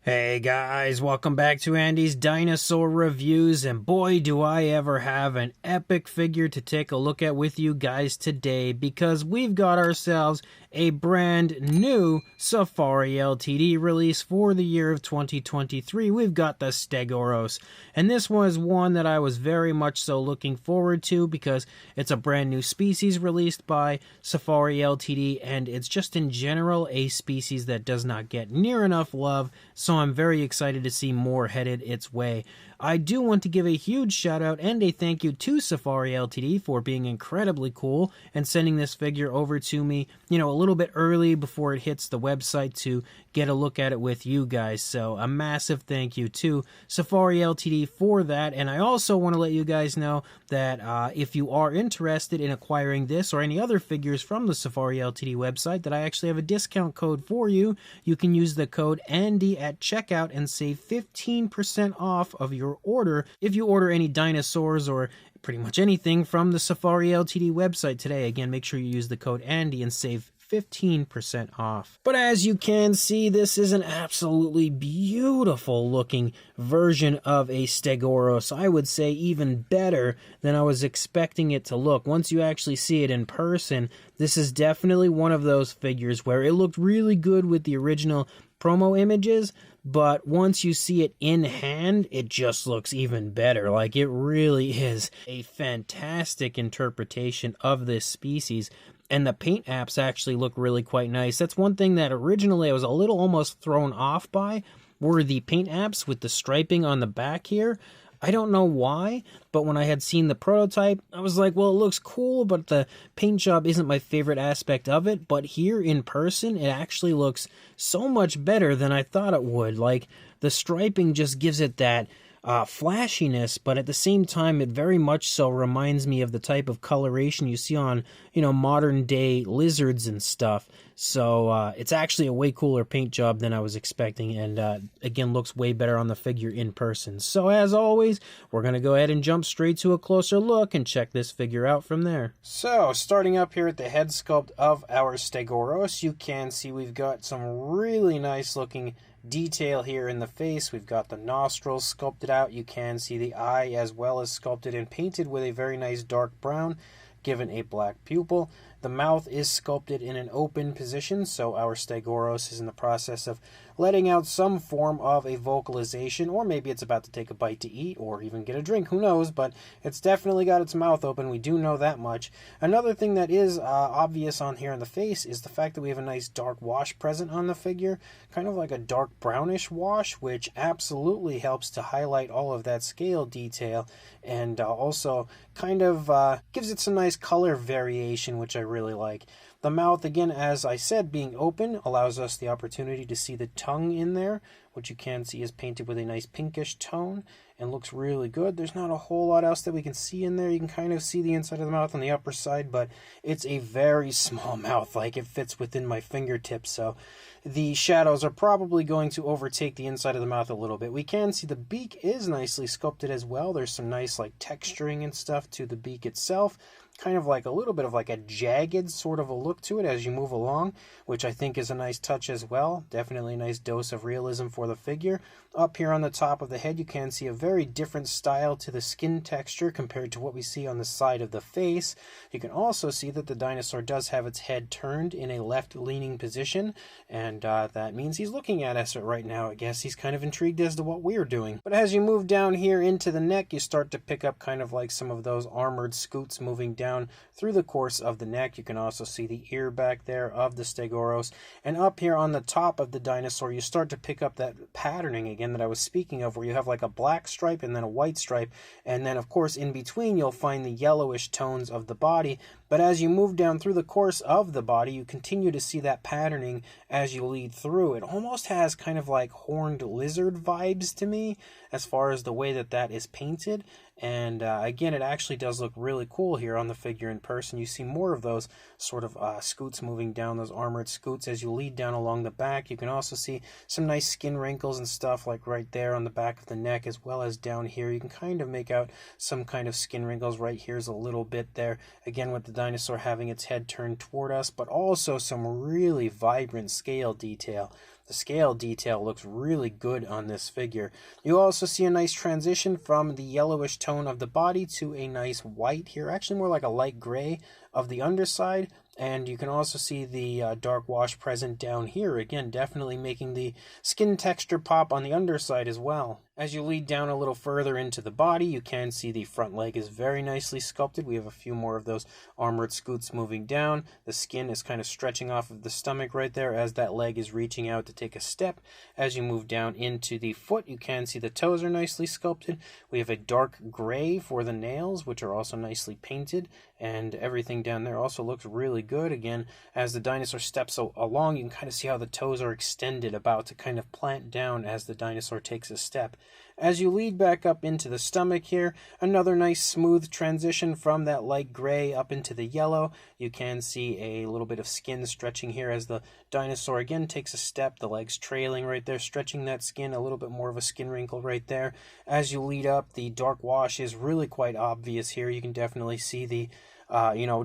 Hey guys, welcome back to Andy's Dinosaur Reviews, and boy do I ever have an epic figure to take a look at with you guys today, because we've got ourselves a brand new Safari LTD release for the year of 2023. We've got the Stegouros, and this was one that I was very much so looking forward to because it's a brand new species released by Safari LTD, and it's just in general a species that does not get near enough love, so I'm very excited to see more headed its way. I do want to give a huge shout out and a thank you to Safari LTD for being incredibly cool and sending this figure over to me, a little bit early before it hits the website to get a look at it with you guys. So a massive thank you to Safari LTD for that. And I also want to let you guys know that if you are interested in acquiring this or any other figures from the Safari LTD website, that I actually have a discount code for you. You can use the code Andy at checkout and save 15% off of your order if you order any dinosaurs or pretty much anything from the Safari LTD website today. Again, make sure you use the code Andy and save 15% off. But as you can see, this is an absolutely beautiful looking version of a Stegouros. I would say even better than I was expecting it to look. Once you actually see it in person, this is definitely one of those figures where it looked really good with the original promo images, but once you see it in hand, it just looks even better. Like, it really is a fantastic interpretation of this species, and the paint apps actually look really quite nice. That's one thing that originally I was a little almost thrown off by, were the paint apps with the striping on the back here. I don't know why, but when I had seen the prototype, I was like, well, it looks cool, but the paint job isn't my favorite aspect of it. But here in person, it actually looks so much better than I thought it would. Like, the striping just gives it that flashiness, but at the same time, it very much so reminds me of the type of coloration you see on, modern day lizards and stuff. So it's actually a way cooler paint job than I was expecting, and again, looks way better on the figure in person. So as always, we're going to go ahead and jump straight to a closer look and check this figure out from there. So starting up here at the head sculpt of our Stegouros, you can see we've got some really nice looking detail here in the face. We've got the nostrils sculpted out. You can see the eye as well as sculpted and painted with a very nice dark brown, given a black pupil. The mouth is sculpted in an open position, so our Stegouros is in the process of letting out some form of a vocalization, or maybe it's about to take a bite to eat or even get a drink, who knows, but it's definitely got its mouth open. We do know that much. Another thing that is obvious on here in the face is the fact that we have a nice dark wash present on the figure, kind of like a dark brownish wash, which absolutely helps to highlight all of that scale detail, and also kind of gives it some nice color variation, which I really like. The mouth, again, as I said, being open, allows us the opportunity to see the tongue in there, which you can see is painted with a nice pinkish tone and looks really good. There's not a whole lot else that we can see in there. You can kind of see the inside of the mouth on the upper side, but it's a very small mouth. Like, it fits within my fingertips, so the shadows are probably going to overtake the inside of the mouth a little bit. We can see the beak is nicely sculpted as well. There's some nice texturing and stuff to the beak itself. Kind of like a little bit of like a jagged sort of a look to it as you move along, which I think is a nice touch as well. Definitely a nice dose of realism for the figure. Up here on the top of the head, you can see a very different style to the skin texture compared to what we see on the side of the face. You can also see that the dinosaur does have its head turned in a left-leaning position, and that means he's looking at us right now. I guess he's kind of intrigued as to what we're doing. But as you move down here into the neck, you start to pick up kind of like some of those armored scoots moving down through the course of the neck. You can also see the ear back there of the Stegouros, and up here on the top of the dinosaur, you start to pick up that patterning again that I was speaking of, where you have like a black stripe and then a white stripe, and then of course in between you'll find the yellowish tones of the body. But as you move down through the course of the body, you continue to see that patterning as you lead through. It almost has kind of like horned lizard vibes to me as far as the way that that is painted. And again, it actually does look really cool here on the figure in person. You see more of those sort of scoots moving down, those armored scoots as you lead down along the back. You can also see some nice skin wrinkles and stuff like right there on the back of the neck, as well as down here. You can kind of make out some kind of skin wrinkles. Right here's a little bit there, again with the dinosaur having its head turned toward us, but also some really vibrant scale detail. the scale detail looks really good on this figure. You also see a nice transition from the yellowish tone of the body to a nice white here, actually more like a light gray of the underside. And you can also see the dark wash present down here. Again, definitely making the skin texture pop on the underside as well. As you lead down a little further into the body, you can see the front leg is very nicely sculpted. We have a few more of those armored scoots moving down. The skin is kind of stretching off of the stomach right there as that leg is reaching out to take a step. As you move down into the foot, you can see the toes are nicely sculpted. We have a dark gray for the nails, which are also nicely painted. And everything down there also looks really good. Again, as the dinosaur steps along, you can kind of see how the toes are extended, about to kind of plant down as the dinosaur takes a step. As you lead back up into the stomach here, another nice smooth transition from that light gray up into the yellow. You can see a little bit of skin stretching here as the dinosaur again takes a step, the legs trailing right there, stretching that skin, a little bit more of a skin wrinkle right there. As you lead up, the dark wash is really quite obvious here. You can definitely see the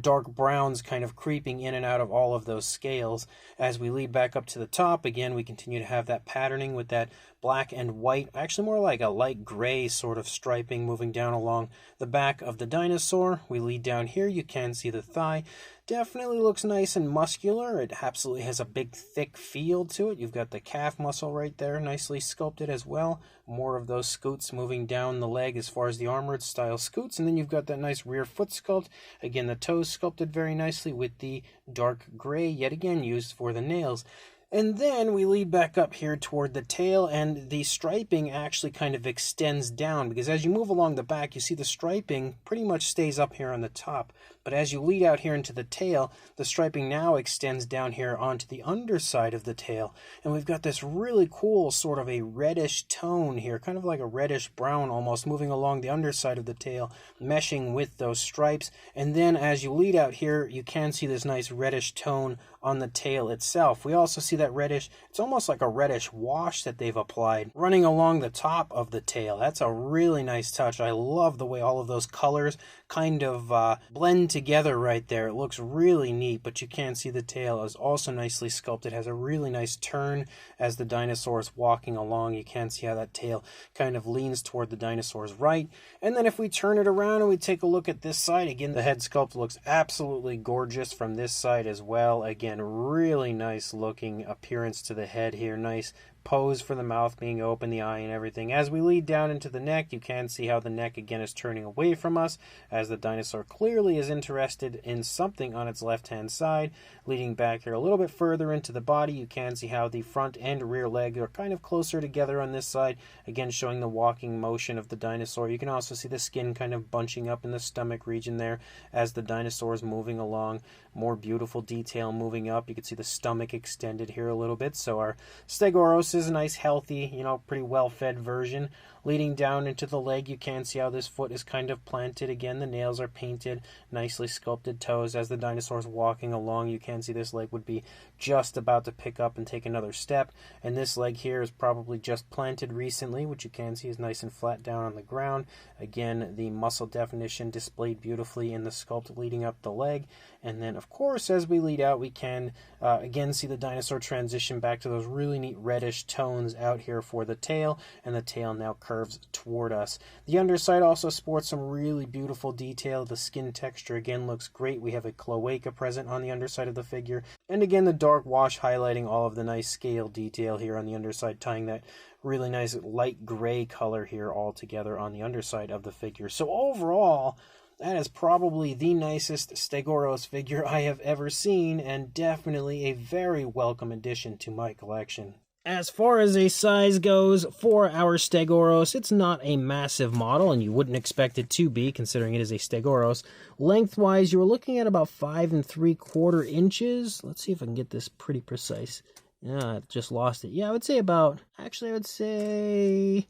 dark browns kind of creeping in and out of all of those scales. As we lead back up to the top, again, we continue to have that patterning with that black and white, actually more like a light gray sort of striping moving down along the back of the dinosaur. We lead down here, you can see the thigh. Definitely looks nice and muscular. It absolutely has a big, thick feel to it. You've got the calf muscle right there, nicely sculpted as well. More of those scoots moving down the leg as far as the armored style scoots. And then you've got that nice rear foot sculpt. Again, the toes sculpted very nicely with the dark gray, yet again used for the nails. And then we lead back up here toward the tail, and the striping actually kind of extends down, because as you move along the back, you see the striping pretty much stays up here on the top. But as you lead out here into the tail, the striping now extends down here onto the underside of the tail. And we've got this really cool sort of a reddish tone here, kind of like a reddish brown almost, moving along the underside of the tail, meshing with those stripes. And then as you lead out here, you can see this nice reddish tone on the tail itself. We also see that reddish, it's almost like a reddish wash that they've applied running along the top of the tail. That's a really nice touch. I love the way all of those colors kind of blend together right there. It looks really neat, but you can see the tail is also nicely sculpted, has a really nice turn as the dinosaur is walking along. You can see how that tail kind of leans toward the dinosaur's right. And then if we turn it around and we take a look at this side, again, the head sculpt looks absolutely gorgeous from this side as well. Again, really nice looking appearance to the head here. Nice pose for the mouth being open, the eye and everything. As we lead down into the neck, you can see how the neck again is turning away from us as the dinosaur clearly is interested in something on its left hand side. Leading back here a little bit further into the body, you can see how the front and rear leg are kind of closer together on this side, again showing the walking motion of the dinosaur. You can also see the skin kind of bunching up in the stomach region there as the dinosaur is moving along. More beautiful detail moving up. You can see the stomach extended here a little bit. So our Stegouros is a nice, healthy, pretty well-fed version. Leading down into the leg, you can see how this foot is kind of planted. Again, the nails are painted, nicely sculpted toes. As the dinosaur is walking along, you can see this leg would be just about to pick up and take another step. And this leg here is probably just planted recently, which you can see is nice and flat down on the ground. Again, the muscle definition displayed beautifully in the sculpt leading up the leg. And then, of course, as we lead out, we can again see the dinosaur transition back to those really neat reddish tones out here for the tail, and the tail now curves toward us. The underside also sports some really beautiful detail. The skin texture again looks great. We have a cloaca present on the underside of the figure, and again the dark wash highlighting all of the nice scale detail here on the underside, tying that really nice light gray color here all together on the underside of the figure. So overall, that is probably the nicest Stegouros figure I have ever seen, and definitely a very welcome addition to my collection. As far as a size goes, for our Stegouros, it's not a massive model, and you wouldn't expect it to be, considering it is a Stegouros. Lengthwise, you were looking at about 5 3/4 inches. Let's see if I can get this pretty precise. Yeah, I just lost it. Yeah, I would say about, actually, I'd say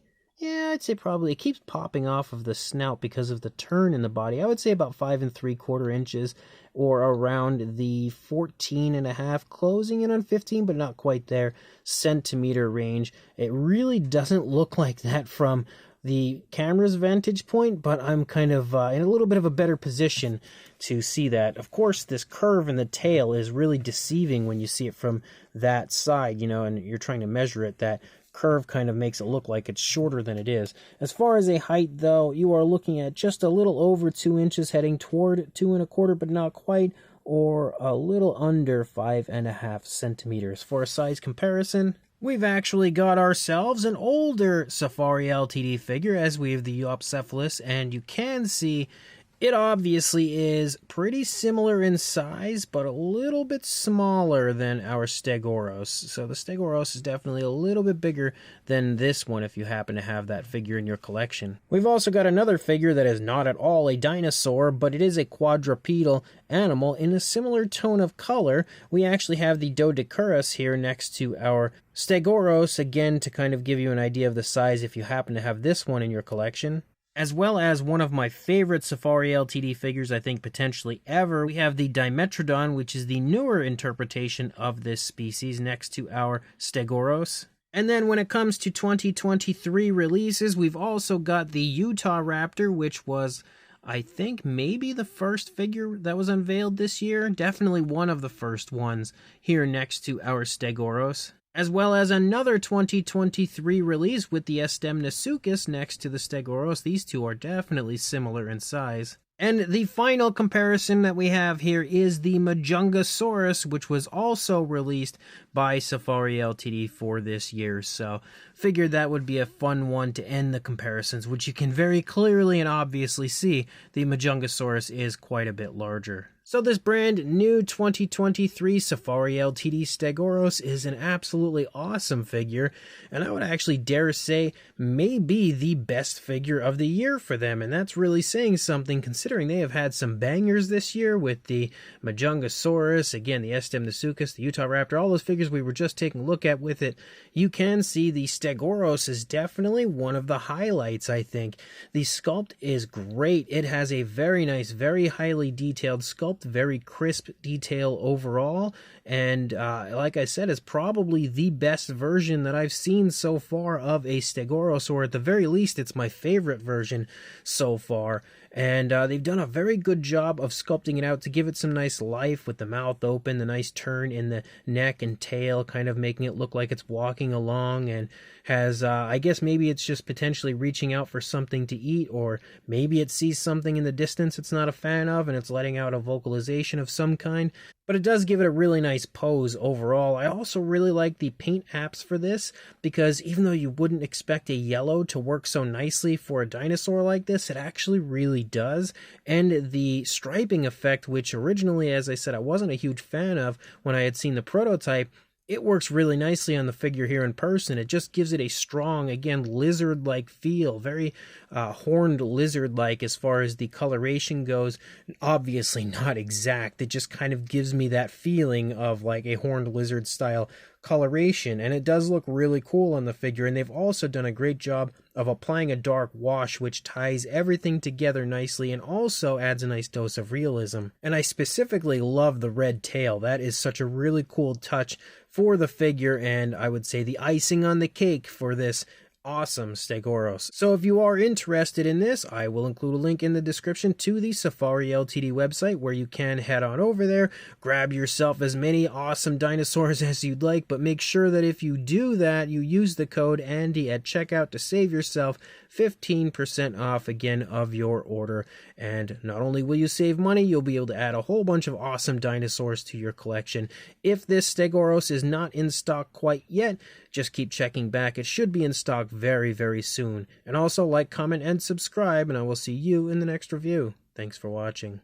probably, it keeps popping off of the snout because of the turn in the body. I would say about 5 3/4 inches, or around the 14.5, closing in on 15, but not quite there, centimeter range. It really doesn't look like that from the camera's vantage point, but I'm kind of in a little bit of a better position to see that. Of course, this curve in the tail is really deceiving when you see it from that side, you know, and you're trying to measure it. That curve kind of makes it look like it's shorter than it is. As far as a height, though, you are looking at just a little over 2 inches, heading toward 2¼ but not quite, or a little under 5½ centimeters. For a size comparison, we've actually got ourselves an older Safari LTD figure, as we have the Euopcephalus, and you can see it obviously is pretty similar in size, but a little bit smaller than our Stegouros. So the Stegouros is definitely a little bit bigger than this one if you happen to have that figure in your collection. We've also got another figure that is not at all a dinosaur, but it is a quadrupedal animal in a similar tone of color. We actually have the Dinosaur here next to our Stegouros, again to kind of give you an idea of the size if you happen to have this one in your collection. As well as one of my favorite Safari LTD figures, I think potentially ever, we have the Dimetrodon, which is the newer interpretation of this species, next to our Stegouros. And then when it comes to 2023 releases, we've also got the Utah Raptor, which was, I think, maybe the first figure that was unveiled this year. Definitely one of the first ones here next to our Stegouros. As well as another 2023 release with the Stegouros next to the Stegouros. These two are definitely similar in size. And the final comparison that we have here is the Majungasaurus, which was also released by Safari LTD for this year. So figured that would be a fun one to end the comparisons, which you can very clearly and obviously see the Majungasaurus is quite a bit larger. So this brand new 2023 Safari LTD Stegouros is an absolutely awesome figure, and I would actually dare say maybe the best figure of the year for them, and that's really saying something considering they have had some bangers this year with the Majungasaurus, again the Stegouros, the Utah Raptor, all those figures we were just taking a look at with it. You can see the Stegouros is definitely one of the highlights, I think. The sculpt is great. It has a very nice, very highly detailed sculpt, very crisp detail overall, and like I said, it's probably the best version that I've seen so far of a Stegouros, or at the very least it's my favorite version so far. And they've done a very good job of sculpting it out to give it some nice life with the mouth open, the nice turn in the neck and tail, kind of making it look like it's walking along, and has, I guess maybe it's just potentially reaching out for something to eat, or maybe it sees something in the distance it's not a fan of and it's letting out a vocalization of some kind. But it does give it a really nice pose overall. I also really like the paint apps for this, because even though you wouldn't expect a yellow to work so nicely for a dinosaur like this, it actually really does. And the striping effect, which originally, as I said, I wasn't a huge fan of when I had seen the prototype, it works really nicely on the figure here in person. It just gives it a strong, again, lizard-like feel, very horned lizard-like as far as the coloration goes. Obviously not exact. It just kind of gives me that feeling of like a horned lizard style coloration, and it does look really cool on the figure. And they've also done a great job of applying a dark wash, which ties everything together nicely and also adds a nice dose of realism. And I specifically love the red tail. That is such a really cool touch for the figure, and I would say the icing on the cake for this awesome Stegouros. So if you are interested in this, I will include a link in the description to the Safari LTD website, where you can head on over there, grab yourself as many awesome dinosaurs as you'd like, but make sure that if you do that, you use the code Andy at checkout to save yourself 15% off again of your order. And not only will you save money, you'll be able to add a whole bunch of awesome dinosaurs to your collection. If this Stegouros is not in stock quite yet, just keep checking back. It should be in stock very, very soon. And also like, comment, and subscribe, and I will see you in the next review. Thanks for watching.